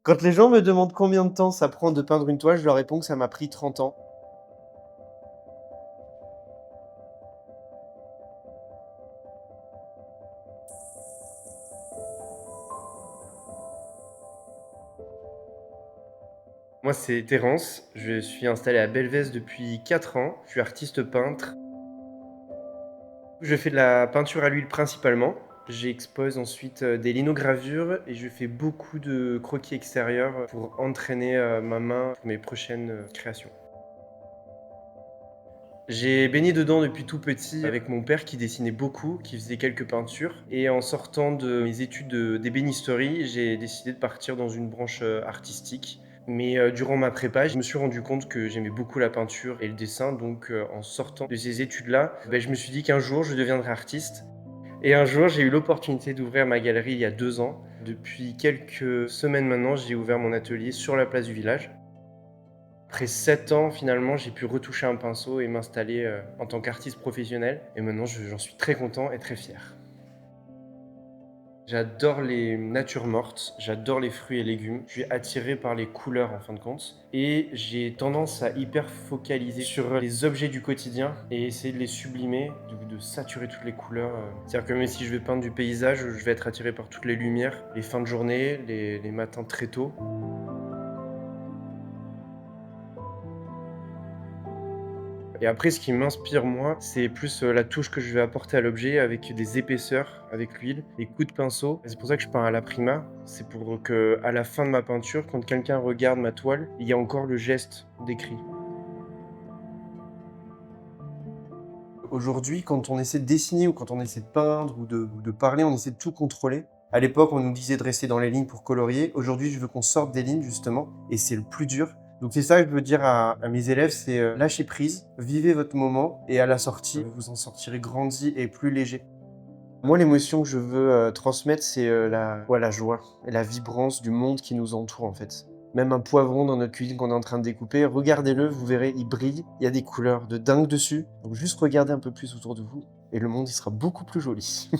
Quand les gens me demandent combien de temps ça prend de peindre une toile, je leur réponds que ça m'a pris 30 ans. Moi, c'est Terence, je suis installé à Belvès depuis 4 ans, je suis artiste peintre. Je fais de la peinture à l'huile principalement. J'expose ensuite, des linogravures et je fais beaucoup de croquis extérieurs, pour entraîner, ma main pour mes prochaines, créations. J'ai baigné dedans depuis tout petit avec mon père qui dessinait beaucoup, qui faisait quelques peintures et en sortant de mes études, d'ébénisterie, j'ai décidé de partir dans une branche, artistique. Mais, durant ma prépa, je me suis rendu compte que j'aimais beaucoup la peinture et le dessin donc, en sortant de ces études-là, je me suis dit qu'un jour je deviendrais artiste et un jour j'ai eu l'opportunité d'ouvrir ma galerie il y a 2 ans. Depuis quelques semaines maintenant, j'ai ouvert mon atelier sur la place du village. Après 7 ans, finalement, j'ai pu retoucher un pinceau et m'installer, en tant qu'artiste professionnel et maintenant j'en suis très content et très fier. J'adore les natures mortes, j'adore les fruits et légumes. Je suis attiré par les couleurs en fin de compte et j'ai tendance à hyper focaliser sur les objets du quotidien et essayer de les sublimer, de saturer toutes les couleurs. C'est-à-dire que même si je vais peindre du paysage, je vais être attiré par toutes les lumières, les fins de journée, les matins très tôt. Et après, ce qui m'inspire moi, c'est plus, la touche que je vais apporter à l'objet avec des épaisseurs, avec l'huile, des coups de pinceau. Et c'est pour ça que je peins à l'aprima. C'est pour que, à la fin de ma peinture, quand quelqu'un regarde ma toile, il y a encore le geste décrit. Aujourd'hui, quand on essaie de dessiner ou quand on essaie de peindre ou de parler, on essaie de tout contrôler. À l'époque, on nous disait de rester dans les lignes pour colorier. Aujourd'hui, je veux qu'on sorte des lignes justement et c'est le plus dur. Donc c'est ça que je veux dire à mes élèves, c'est, lâchez prise, vivez votre moment et à la sortie, vous en sortirez grandi et plus léger. Moi, l'émotion que je veux, transmettre, c'est, la joie et la vibrance du monde qui nous entoure, en fait. Même un poivron dans notre cuisine qu'on est en train de découper, regardez-le, vous verrez, il brille, il y a des couleurs de dingue dessus. Donc juste regardez un peu plus autour de vous et le monde, il sera beaucoup plus joli.